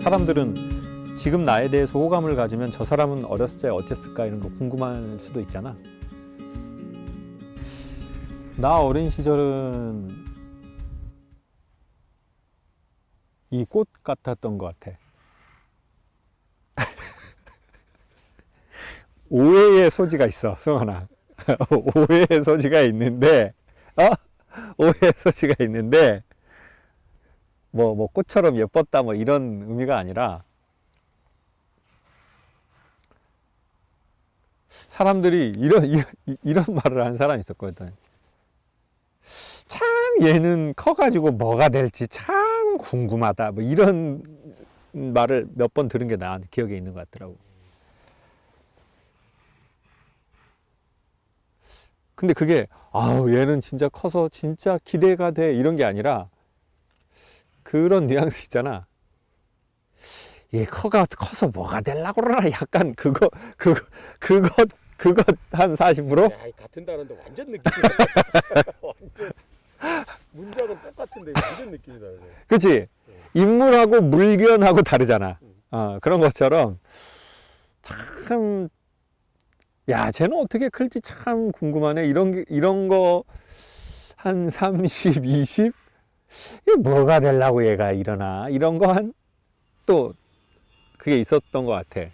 사람들은 지금 나에 대해서 호감을 가지면 저 사람은 어렸을 때 어땠을까 이런 거 궁금할 수도 있잖아. 나 어린 시절은 이 꽃 같았던 것 같아. 오해의 소지가 있어, 승환아. 오해의 소지가 있는데, 오해의 소지가 있는데, 뭐 꽃처럼 예뻤다 뭐 이런 의미가 아니라, 사람들이 이런 말을 하는 사람이 있었거든. 참 얘는 커가지고 뭐가 될지 참 궁금하다 뭐 이런 말을 몇 번 들은 게 나한테 기억에 있는 것 같더라고. 근데 그게 아우 얘는 진짜 커서 진짜 기대가 돼 이런 게 아니라 그런 뉘앙스 있잖아. 얘 커서 뭐가 되려고 그러나 약간 그것 한 40%? 야, 같은 단어인데 완전 느낌이 완전 문장은 똑같은데 완전 느낌이 다르네. 그치? 인물하고 물견하고 다르잖아. 그런 것처럼 참, 야, 쟤는 어떻게 클지 참 궁금하네. 이런 거 한 30, 20? 이게 뭐가 되려고 얘가 이러나. 이런 거 또 그게 있었던 것 같아.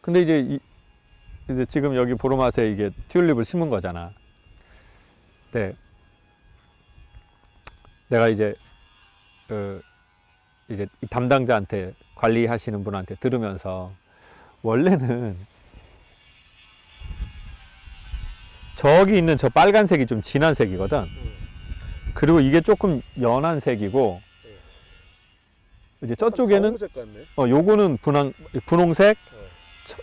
근데 이제 지금 여기 보로맛에 이게 튤립을 심은 거잖아. 네. 내가 이제 이 담당자한테 관리하시는 분한테 들으면서 원래는 저기 있는 저 빨간색이 좀 진한 색이거든. 그리고 이게 조금 연한 색이고 이제 저쪽에는 색 같네. 요거는 분홍색,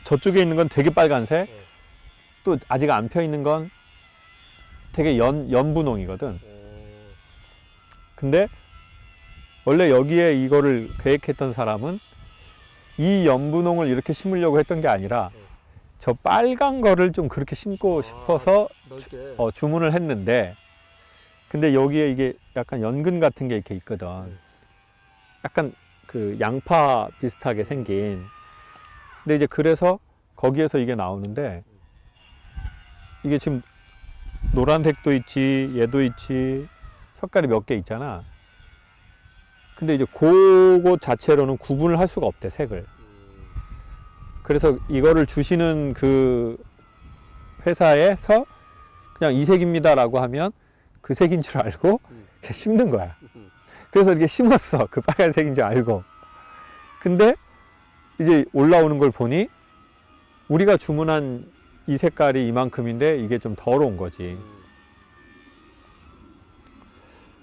저쪽에 있는 건 되게 빨간색, 또 아직 안 펴 있는 건 되게 연분홍이거든. 근데 원래 여기에 이거를 계획했던 사람은 이 연분홍을 이렇게 심으려고 했던 게 아니라 저 빨간 거를 좀 그렇게 심고 싶어서 주문을 했는데, 근데 여기에 이게 약간 연근 같은 게 이렇게 있거든. 약간 그 양파 비슷하게 생긴. 근데 이제 그래서 거기에서 이게 나오는데, 이게 지금 노란색도 있지, 얘도 있지, 색깔이 몇 개 있잖아. 근데 이제 그것 자체로는 구분을 할 수가 없대, 색을. 그래서 이거를 주시는 그 회사에서 그냥 이 색입니다라고 하면 그 색인 줄 알고 이렇게 심는 거야. 그래서 이렇게 심었어. 그 빨간색인 줄 알고. 근데 이제 올라오는 걸 보니 우리가 주문한 이 색깔이 이만큼인데 이게 좀 더러운 거지.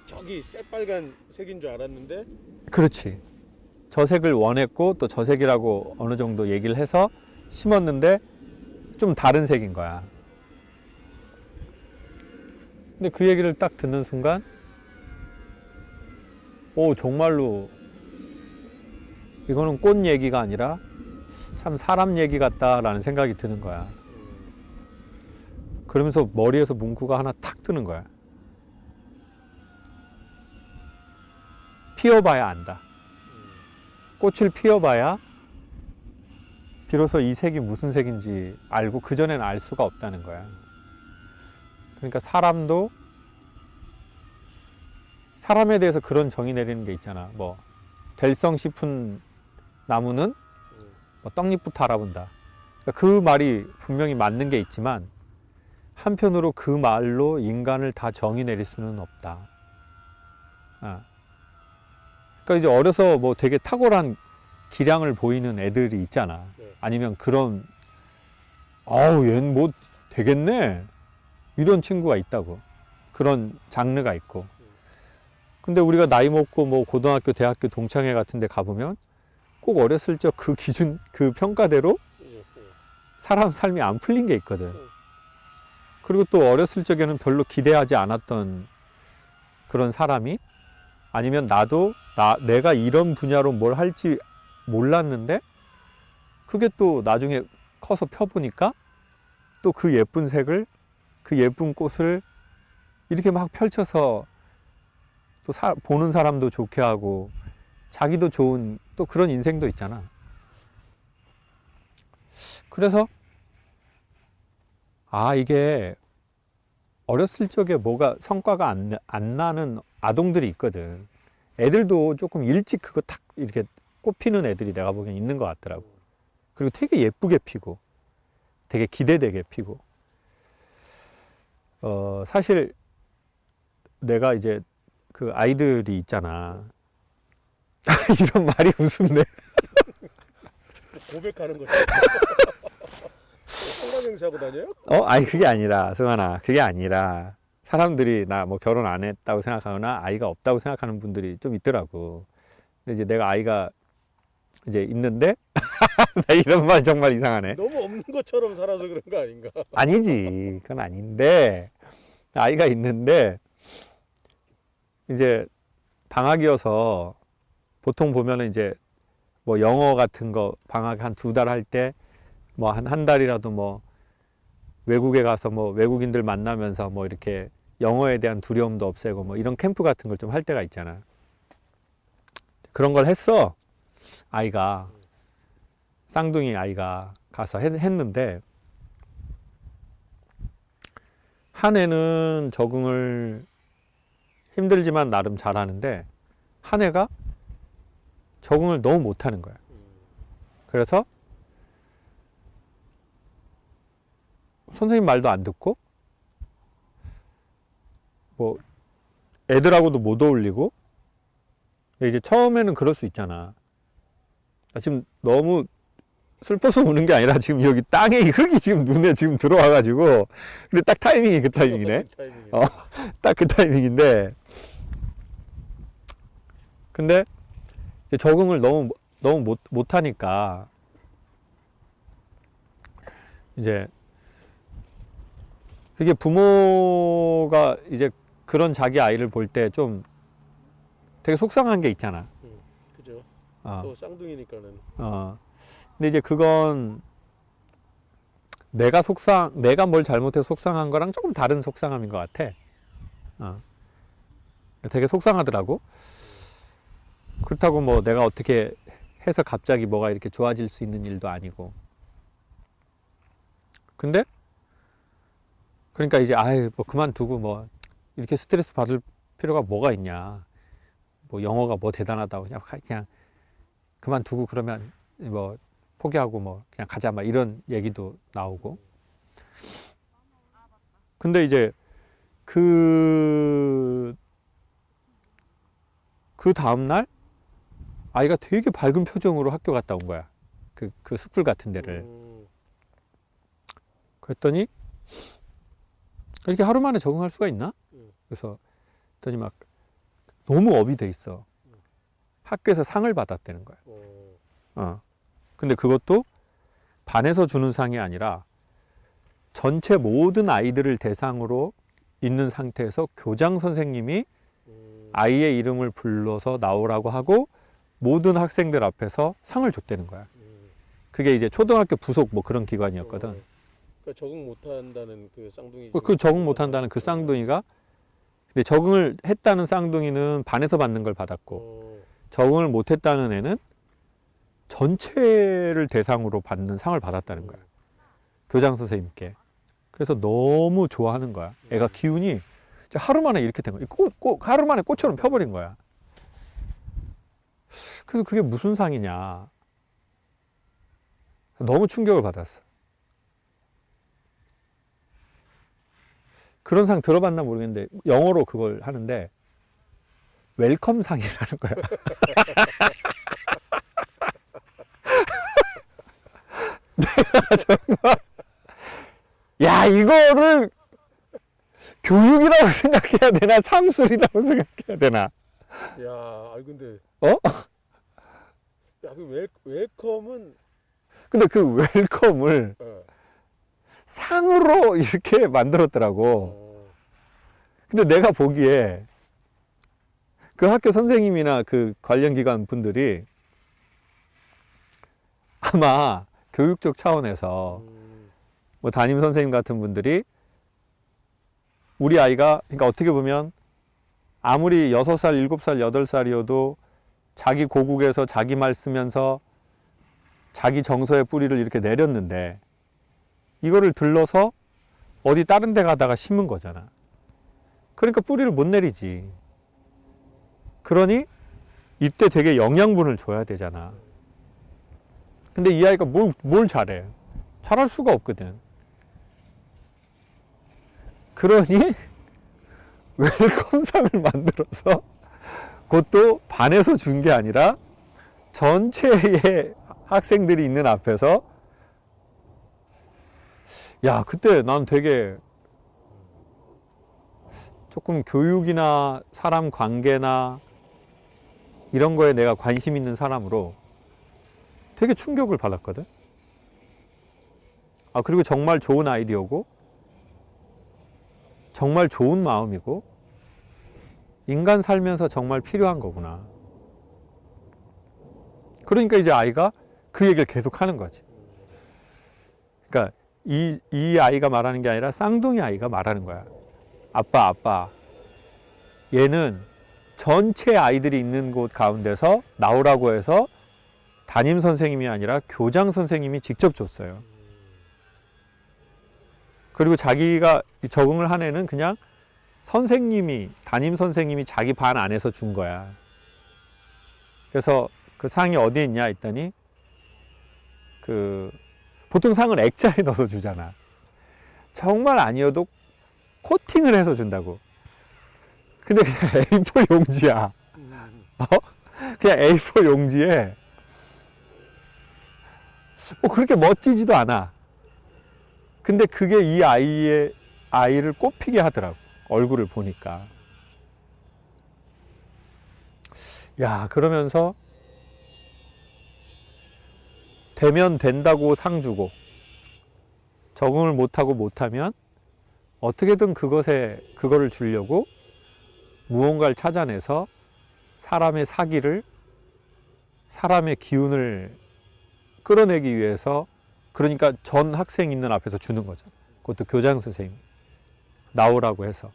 저기 새빨간 색인 줄 알았는데. 그렇지. 저 색을 원했고 또 저 색이라고 어느 정도 얘기를 해서 심었는데 좀 다른 색인 거야. 근데 그 얘기를 딱 듣는 순간 정말로 이거는 꽃 얘기가 아니라 참 사람 얘기 같다라는 생각이 드는 거야. 그러면서 머리에서 문구가 하나 탁 뜨는 거야. 피워봐야 안다. 꽃을 피워봐야 비로소 이 색이 무슨 색인지 알고 그전에는 알 수가 없다는 거야. 그러니까 사람도 사람에 대해서 그런 정의 내리는 게 있잖아. 뭐 될성 싶은 나무는 뭐 떡잎부터 알아본다. 그러니까 그 말이 분명히 맞는 게 있지만 한편으로 그 말로 인간을 다 정의 내릴 수는 없다. 그러니까 이제 어려서 뭐 되게 탁월한 기량을 보이는 애들이 있잖아. 아니면 그런 얘는 뭐 되겠네 이런 친구가 있다고. 그런 장르가 있고. 근데 우리가 나이 먹고 뭐 고등학교, 대학교 동창회 같은 데 가보면 꼭 어렸을 적 그 기준, 그 평가대로 사람 삶이 안 풀린 게 있거든. 그리고 또 어렸을 적에는 별로 기대하지 않았던 그런 사람이, 아니면 내가 이런 분야로 뭘 할지 몰랐는데 그게 또 나중에 커서 펴보니까 또 그 예쁜 색을, 그 예쁜 꽃을 이렇게 막 펼쳐서 또 보는 사람도 좋게 하고 자기도 좋은 또 그런 인생도 있잖아. 그래서 이게 어렸을 적에 뭐가 성과가 안 나는 아동들이 있거든. 애들도 조금 일찍 그거 탁 이렇게 꽃피는 애들이 내가 보기엔 있는 것 같더라고. 그리고 되게 예쁘게 피고 되게 기대되게 피고. 사실 내가 이제 그 아이들이 있잖아. 이런 말이 우습네. 고백하는 거지. 성남행시 하고 다녀요? 아니 그게 아니라 승환아, 그게 아니라 사람들이 나 뭐 결혼 안 했다고 생각하거나 아이가 없다고 생각하는 분들이 좀 있더라고. 근데 이제 내가 아이가 이제 있는데 나 이런 말 정말 이상하네. 너무 없는 것처럼 살아서 그런 거 아닌가? 아니지, 그건 아닌데 아이가 있는데 이제 방학이어서 보통 보면은 이제 뭐 영어 같은 거 방학 한 2달 할 때 뭐 한 달이라도 뭐 외국에 가서 뭐 외국인들 만나면서 뭐 이렇게 영어에 대한 두려움도 없애고 뭐 이런 캠프 같은 걸 좀 할 때가 있잖아. 그런 걸 했어. 아이가 쌍둥이 아이가 가서 했는데 한 애는 적응을 힘들지만 나름 잘하는데 한 애가 적응을 너무 못하는 거야. 그래서 선생님 말도 안 듣고 뭐 애들하고도 못 어울리고. 이제 처음에는 그럴 수 있잖아. 지금 너무 슬퍼서 우는 게 아니라 지금 여기 땅에 흙이 지금 눈에 지금 들어와가지고. 근데 딱 타이밍이 그 타이밍이네. 딱 그 타이밍인데. 근데 이제 적응을 너무 못하니까 이제 그게 부모가 이제 그런 자기 아이를 볼 때 좀 되게 속상한 게 있잖아. 그죠. 어. 또 쌍둥이니까는. 근데 이제 그건 내가 뭘 잘못해서 속상한 거랑 조금 다른 속상함인 것 같아. 되게 속상하더라고. 그렇다고 뭐 내가 어떻게 해서 갑자기 뭐가 이렇게 좋아질 수 있는 일도 아니고. 근데 그러니까 이제 뭐 그만두고 뭐 이렇게 스트레스 받을 필요가 뭐가 있냐. 뭐 영어가 뭐 대단하다고 그냥 그만두고 그러면 뭐 포기하고 뭐 그냥 가자 막 이런 얘기도 나오고. 근데 이제 그 다음 날 아이가 되게 밝은 표정으로 학교 갔다 온 거야. 그 스쿨 같은 데를. 그랬더니 이렇게 하루 만에 적응할 수가 있나? 그래서 그랬더니 막 너무 업이 돼 있어. 학교에서 상을 받았다는 거야. 근데 그것도 반에서 주는 상이 아니라 전체 모든 아이들을 대상으로 있는 상태에서 교장 선생님이 아이의 이름을 불러서 나오라고 하고 모든 학생들 앞에서 상을 줬다는 거야. 그게 이제 초등학교 부속 뭐 그런 기관이었거든. 그러니까 적응 못한다는 그 쌍둥이. 그 적응 못한다는 그 쌍둥이가, 근데 적응을 했다는 쌍둥이는 반에서 받는 걸 받았고 적응을 못했다는 애는 전체를 대상으로 받는 상을 받았다는 거야. 교장 선생님께. 그래서 너무 좋아하는 거야. 애가 기운이 하루 만에 이렇게 된 거야. 하루 만에 꽃처럼 펴버린 거야. 그래서 그게 무슨 상이냐. 너무 충격을 받았어. 그런 상 들어봤나 모르겠는데 영어로 그걸 하는데 웰컴 상이라는 거야. 내가 정말 야, 이거를 교육이라고 생각해야 되나 상술이라고 생각해야 되나. 야, 근데 야, 그 웰컴은 근데 그 웰컴을 상으로 이렇게 만들었더라고. 근데 내가 보기에 그 학교 선생님이나 그 관련 기관 분들이 아마 교육적 차원에서 뭐 담임 선생님 같은 분들이 우리 아이가, 그러니까 어떻게 보면 아무리 6살, 7살, 8살이어도 자기 고국에서 자기 말 쓰면서 자기 정서의 뿌리를 이렇게 내렸는데 이거를 들러서 어디 다른 데 가다가 심은 거잖아. 그러니까 뿌리를 못 내리지. 그러니 이때 되게 영양분을 줘야 되잖아. 근데 이 아이가 뭘 잘해? 잘할 수가 없거든. 그러니 웰컴상을 만들어서 그것도 반에서 준 게 아니라 전체의 학생들이 있는 앞에서 야, 그때 난 되게 조금 교육이나 사람 관계나 이런 거에 내가 관심 있는 사람으로 되게 충격을 받았거든. 아, 그리고 정말 좋은 아이디어고 정말 좋은 마음이고 인간 살면서 정말 필요한 거구나. 그러니까 이제 아이가 그 얘기를 계속 하는 거지. 그러니까 이 아이가 말하는 게 아니라 쌍둥이 아이가 말하는 거야. 아빠, 얘는 전체 아이들이 있는 곳 가운데서 나오라고 해서 담임 선생님이 아니라 교장 선생님이 직접 줬어요. 그리고 자기가 적응을 한 애는 그냥 담임 선생님이 자기 반 안에서 준 거야. 그래서 그 상이 어디에 있냐 했더니 보통 상을 액자에 넣어서 주잖아. 정말 아니어도 코팅을 해서 준다고. 근데 그냥 A4 용지야. 그냥 A4 용지에 그렇게 멋지지도 않아. 근데 그게 이 아이를 꽃피게 하더라고. 얼굴을 보니까. 야, 그러면서 되면 된다고 상 주고 적응을 못하면 어떻게든 그거를 주려고 무언가를 찾아내서 사람의 사기를, 사람의 기운을 끌어내기 위해서, 그러니까 전 학생 있는 앞에서 주는 거죠. 그것도 교장 선생님 나오라고 해서.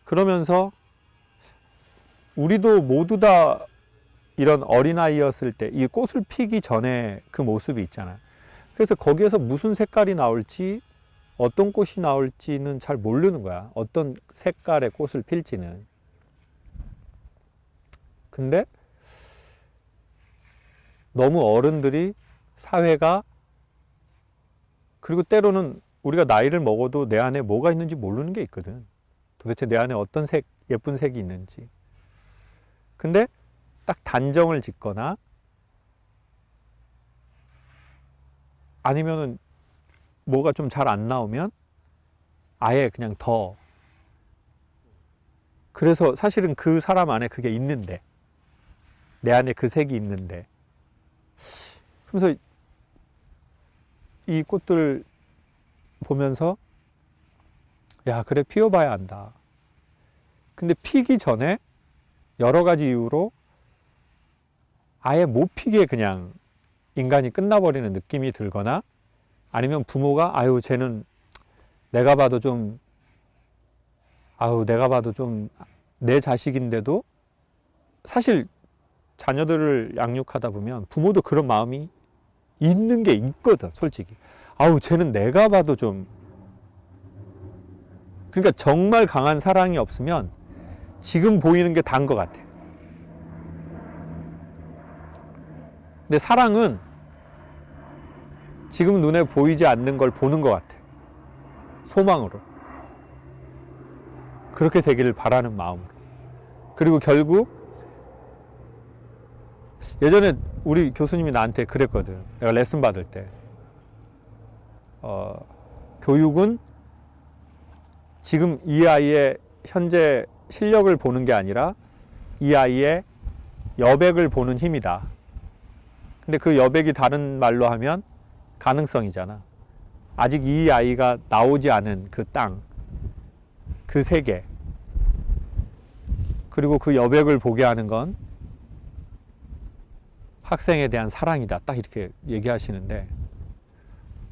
그러면서 우리도 모두 다 이런 어린아이였을 때 이 꽃을 피기 전에 그 모습이 있잖아요. 그래서 거기에서 무슨 색깔이 나올지, 어떤 꽃이 나올지는 잘 모르는 거야. 어떤 색깔의 꽃을 필지는. 근데 너무 어른들이, 사회가, 그리고 때로는 우리가 나이를 먹어도 내 안에 뭐가 있는지 모르는 게 있거든. 도대체 내 안에 어떤 예쁜 색이 있는지. 근데 딱 단정을 짓거나 아니면은 뭐가 좀 잘 안 나오면 아예 그냥 그래서 사실은 그 사람 안에 그게 있는데, 내 안에 그 색이 있는데, 그래서 이 꽃들 보면서 야, 그래, 피워봐야 한다. 근데 피기 전에 여러 가지 이유로 아예 못 피게 그냥 인간이 끝나버리는 느낌이 들거나, 아니면 부모가 아유, 쟤는 내가 봐도 좀 내 자식인데도, 사실 자녀들을 양육하다 보면 부모도 그런 마음이 있는 게 있거든, 솔직히. 아우, 쟤는 내가 봐도 좀. 그러니까 정말 강한 사랑이 없으면 지금 보이는 게 다인 것 같아. 근데 사랑은 지금 눈에 보이지 않는 걸 보는 것 같아. 소망으로. 그렇게 되기를 바라는 마음으로. 그리고 결국 예전에 우리 교수님이 나한테 그랬거든. 내가 레슨 받을 때. 교육은 지금 이 아이의 현재 실력을 보는 게 아니라 이 아이의 여백을 보는 힘이다. 근데 그 여백이 다른 말로 하면 가능성이잖아. 아직 이 아이가 나오지 않은 그 땅, 그 세계, 그리고 그 여백을 보게 하는 건 학생에 대한 사랑이다. 딱 이렇게 얘기하시는데,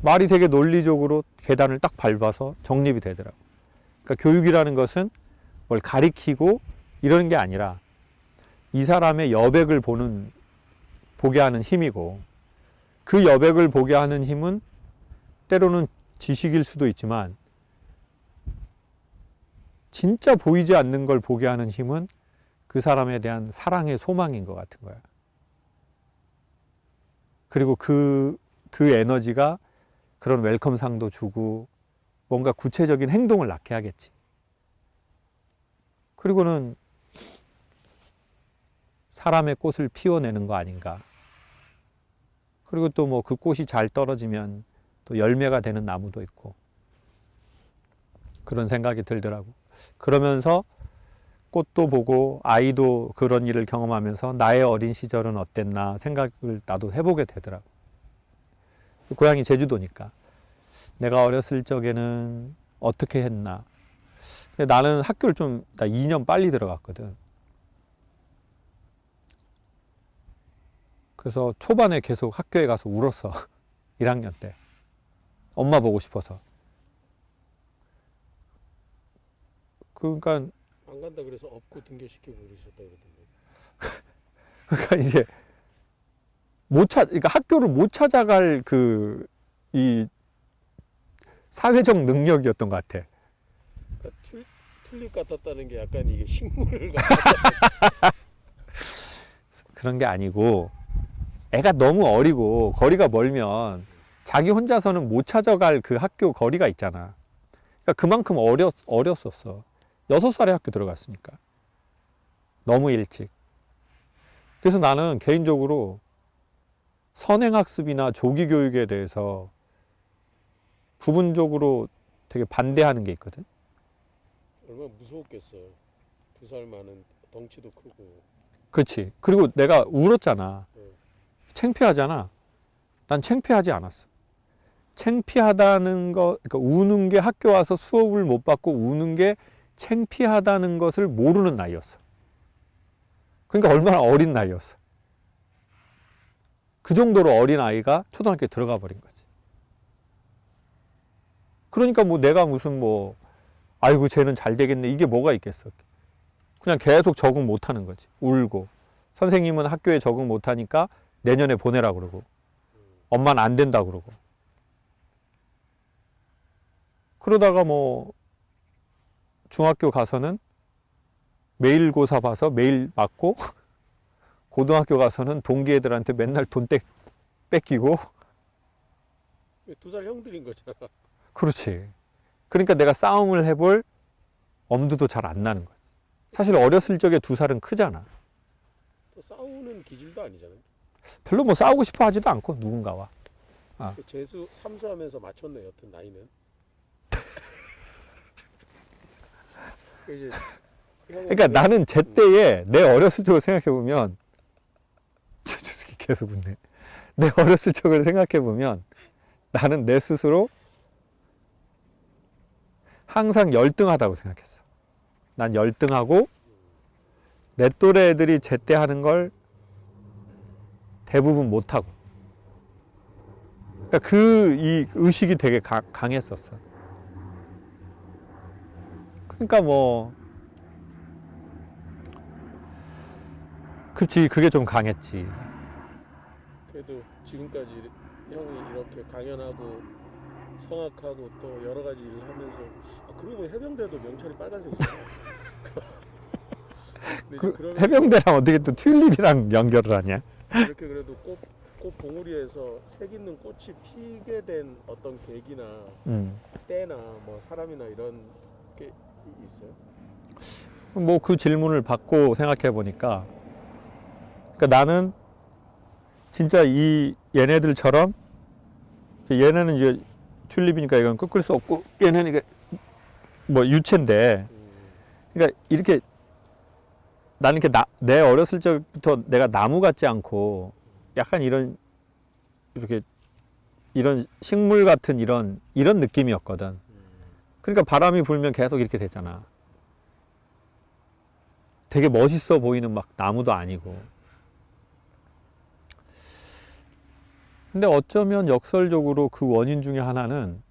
말이 되게 논리적으로 계단을 딱 밟아서 정립이 되더라고. 그러니까 교육이라는 것은 뭘 가리키고 이러는 게 아니라 이 사람의 여백을 보게 하는 힘이고, 그 여백을 보게 하는 힘은 때로는 지식일 수도 있지만 진짜 보이지 않는 걸 보게 하는 힘은 그 사람에 대한 사랑의 소망인 것 같은 거야. 그리고 그 에너지가 그런 웰컴상도 주고 뭔가 구체적인 행동을 낳게 하겠지. 그리고는 사람의 꽃을 피워내는 거 아닌가. 그리고 또 뭐 그 꽃이 잘 떨어지면 또 열매가 되는 나무도 있고, 그런 생각이 들더라고. 그러면서 꽃도 보고 아이도 그런 일을 경험하면서 나의 어린 시절은 어땠나 생각을 나도 해보게 되더라고. 고향이 제주도니까 내가 어렸을 적에는 어떻게 했나. 근데 나는 학교를 나 2년 빨리 들어갔거든. 그래서 초반에 계속 학교에 가서 울었어. 1학년 때. 엄마 보고 싶어서. 그러니까 안 간다 그래서 업고 등교시키고 그러셨다 그러던데. 그러니까 이제 그러니까 학교를 못 찾아갈 이 사회적 능력이었던 것 같아. 그러니까 튤립 같았다는 게 약간 이게 식물을 같았다. 그런 게 아니고, 애가 너무 어리고 거리가 멀면 자기 혼자서는 못 찾아갈 그 학교 거리가 있잖아. 그러니까 그만큼 어렸었어. 6살에 학교 들어갔으니까. 너무 일찍. 그래서 나는 개인적으로 선행학습이나 조기교육에 대해서 부분적으로 되게 반대하는 게 있거든. 얼마나 무서웠겠어. 2살 많은 덩치도 크고. 그렇지. 그리고 내가 울었잖아. 네. 창피하잖아. 난 창피하지 않았어. 창피하다는 거, 그러니까 우는 게, 학교 와서 수업을 못 받고 우는 게 창피하다는 것을 모르는 나이였어. 그러니까 얼마나 어린 나이였어. 그 정도로 어린 아이가 초등학교에 들어가 버린 거지. 그러니까 뭐 내가 무슨 아이고 쟤는 잘 되겠네, 이게 뭐가 있겠어. 그냥 계속 적응 못 하는 거지. 울고. 선생님은 학교에 적응 못 하니까 내년에 보내라 그러고, 엄마는 안 된다 그러고. 그러다가 중학교 가서는 매일고사 봐서 매일 맞고, 고등학교 가서는 동기 애들한테 맨날 돈 뺏기고. 2살 형들인 거잖아. 그렇지. 그러니까 내가 싸움을 해볼 엄두도 잘 안 나는 거지. 사실 어렸을 적에 2살은 크잖아. 또 싸우는 기질도 아니잖아요. 별로 싸우고 싶어 하지도 않고, 누군가와. 재수 삼수하면서 맞췄네, 여튼 나이는. 이제 그러니까 나는 제때에 내 어렸을 적을 생각해보면, 계속 웃네. 내 어렸을 적을 생각해보면 나는 내 스스로 항상 열등하다고 생각했어. 난 열등하고 내 또래 애들이 제때 하는 걸 대부분 못하고. 그러니까 이 의식이 되게 강했었어. 그러니까 그렇지, 그게 좀 강했지. 그래도 지금까지 형이 이렇게 강연하고 성악하고 또 여러 가지 일을 하면서, 그리고 해병대도 명찰이 빨간색이잖아. 해병대랑 어떻게 또 튤립이랑 연결을 하냐? 이렇게 그래도 꽃 봉우리에서 색 있는 꽃이 피게 된 어떤 계기나 때나 사람이나 이런 게 있어요? 그 질문을 받고 생각해 보니까, 그러니까 나는 진짜 얘네들처럼, 얘네는 이제 튤립이니까 이건 꺾을 수 없고, 얘네는 이게 유체인데, 그러니까 이렇게 나는 내 어렸을 적부터 내가 나무 같지 않고 약간 이렇게 이런 식물 같은 이런 느낌이었거든. 그러니까 바람이 불면 계속 이렇게 됐잖아. 되게 멋있어 보이는 나무도 아니고. 근데 어쩌면 역설적으로 그 원인 중에 하나는,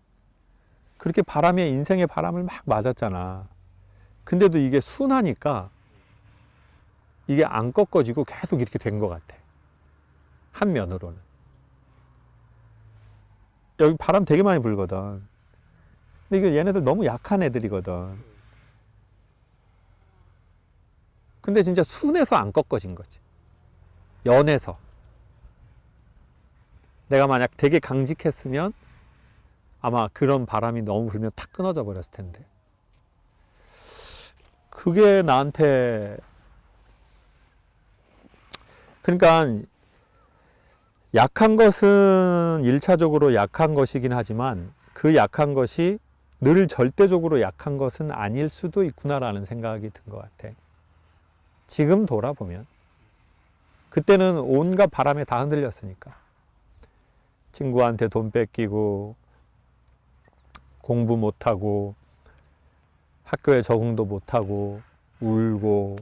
그렇게 인생의 바람을 막 맞았잖아. 근데도 이게 순하니까 이게 안 꺾어지고 계속 이렇게 된 것 같아. 한 면으로는. 여기 바람 되게 많이 불거든. 근데 이거 얘네들 너무 약한 애들이거든. 근데 진짜 순해서 안 꺾어진 거지. 연해서. 내가 만약 되게 강직했으면 아마 그런 바람이 너무 불면 탁 끊어져 버렸을 텐데. 그게 나한테, 그러니까 약한 것은 1차적으로 약한 것이긴 하지만 그 약한 것이 늘 절대적으로 약한 것은 아닐 수도 있구나라는 생각이 든 것 같아. 지금 돌아보면. 그때는 온갖 바람에 다 흔들렸으니까. 친구한테 돈 뺏기고, 공부 못하고, 학교에 적응도 못하고, 울고,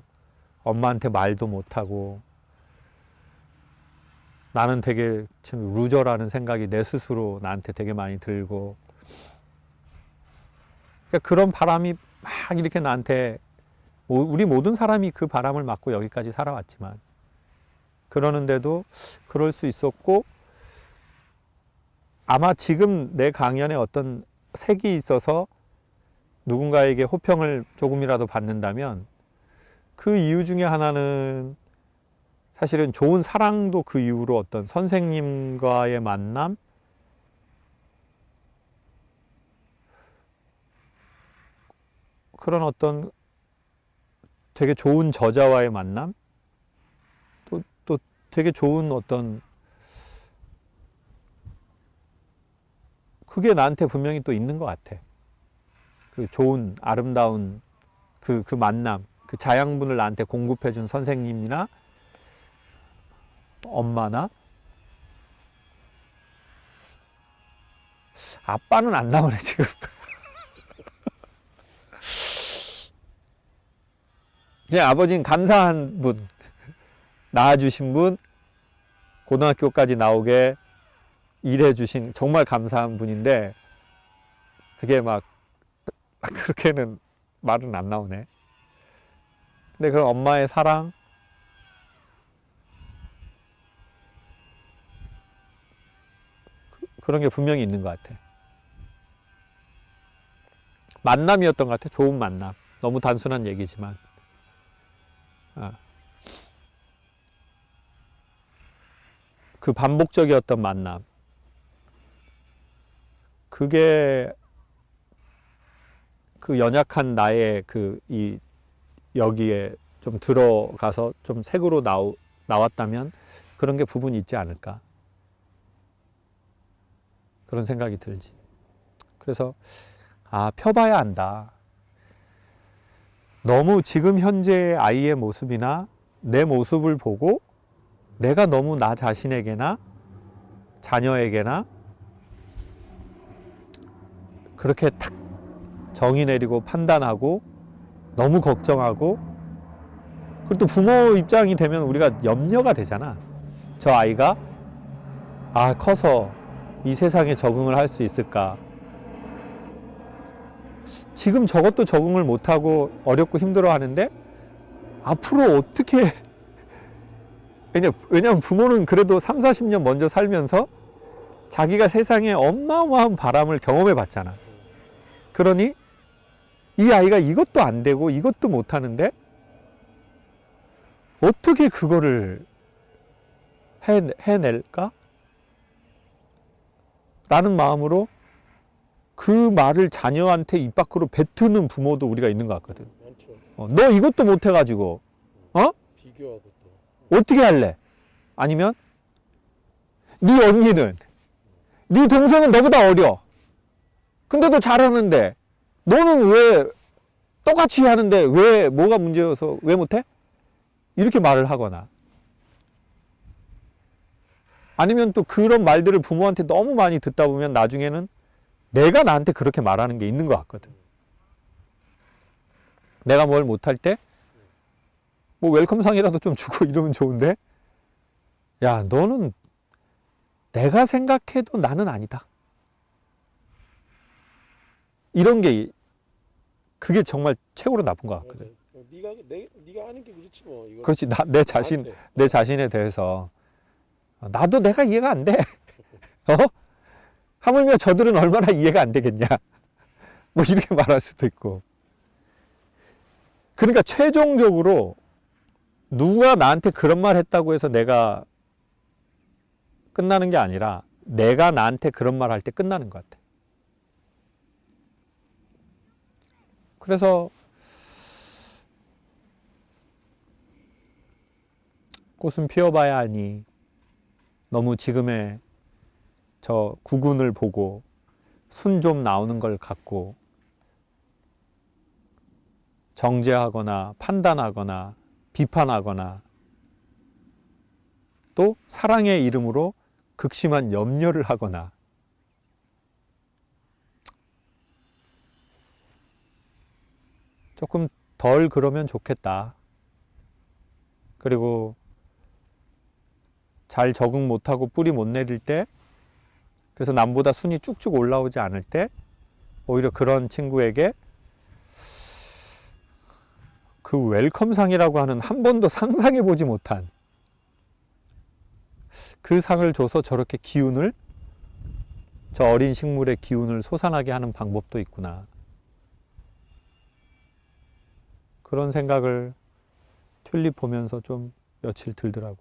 엄마한테 말도 못하고, 나는 되게 참 루저라는 생각이 내 스스로 나한테 되게 많이 들고, 그러니까 그런 바람이 막 이렇게 나한테, 우리 모든 사람이 그 바람을 맞고 여기까지 살아왔지만, 그러는데도 그럴 수 있었고, 아마 지금 내 강연에 어떤 색이 있어서 누군가에게 호평을 조금이라도 받는다면 그 이유 중에 하나는 사실은 좋은 사랑도 그 이후로 어떤 선생님과의 만남, 그런 어떤 되게 좋은 저자와의 만남, 또 되게 좋은 어떤, 그게 나한테 분명히 또 있는 것 같아. 그 좋은 아름다운 그 만남, 그 자양분을 나한테 공급해준 선생님이나 엄마나, 아빠는 안 나오네 지금. 그냥 아버지는 감사한 분, 낳아주신 분, 고등학교까지 나오게 일해주신 정말 감사한 분인데, 그게 막 그렇게는 말은 안 나오네. 근데 그런 엄마의 사랑, 그런 게 분명히 있는 것 같아. 만남이었던 것 같아. 좋은 만남. 너무 단순한 얘기지만. 그 반복적이었던 만남. 그게 그 연약한 나의 여기에 좀 들어가서 좀 색으로 나왔다면 그런 게 부분이 있지 않을까. 그런 생각이 들지. 그래서, 펴봐야 한다. 너무 지금 현재의 아이의 모습이나 내 모습을 보고 내가 너무 나 자신에게나 자녀에게나 그렇게 탁 정의 내리고 판단하고 너무 걱정하고, 그리고 또 부모 입장이 되면 우리가 염려가 되잖아. 저 아이가 커서 이 세상에 적응을 할 수 있을까? 지금 저것도 적응을 못하고 어렵고 힘들어 하는데 앞으로 어떻게, 왜냐면 부모는 그래도 3, 40년 먼저 살면서 자기가 세상에 어마어마한 바람을 경험해 봤잖아. 그러니 이 아이가 이것도 안 되고 이것도 못 하는데 어떻게 그거를 해낼까? 라는 마음으로 그 말을 자녀한테 입 밖으로 뱉는 부모도 우리가 있는 것 같거든. 많죠. 너 이것도 못 해가지고 비교하고 또. 어떻게 할래? 아니면 네 언니는, 네 동생은 너보다 어려. 근데도 잘하는데 너는 왜 똑같이 하는데 왜 뭐가 문제여서 왜 못해? 이렇게 말을 하거나, 아니면 또 그런 말들을 부모한테 너무 많이 듣다 보면 나중에는 내가 나한테 그렇게 말하는 게 있는 것 같거든. 내가 뭘 못할 때 뭐 웰컴상이라도 좀 주고 이러면 좋은데, 야, 너는 내가 생각해도 나는 아니다. 이런 게 그게 정말 최고로 나쁜 것 같거든. 네가 하는 게 그렇지 뭐. 이거 그렇지. 나한테. 내 자신에 대해서 나도 내가 이해가 안 돼. 어? 하물며 저들은 얼마나 이해가 안 되겠냐. 뭐 이렇게 말할 수도 있고. 그러니까 최종적으로 누가 나한테 그런 말 했다고 해서 내가 끝나는 게 아니라 내가 나한테 그런 말 할 때 끝나는 것 같아. 그래서 꽃은 피워봐야 하니 너무 지금의 저 구근을 보고 순 좀 나오는 걸 갖고 정죄하거나 판단하거나 비판하거나 또 사랑의 이름으로 극심한 염려를 하거나 조금 덜 그러면 좋겠다. 그리고 잘 적응 못하고 뿌리 못 내릴 때, 그래서 남보다 순이 쭉쭉 올라오지 않을 때 오히려 그런 친구에게 그 웰컴상이라고 하는 한 번도 상상해 보지 못한 그 상을 줘서 저렇게 기운을, 저 어린 식물의 기운을 솟아나게 하는 방법도 있구나. 그런 생각을 튤립 보면서 좀 며칠 들더라고.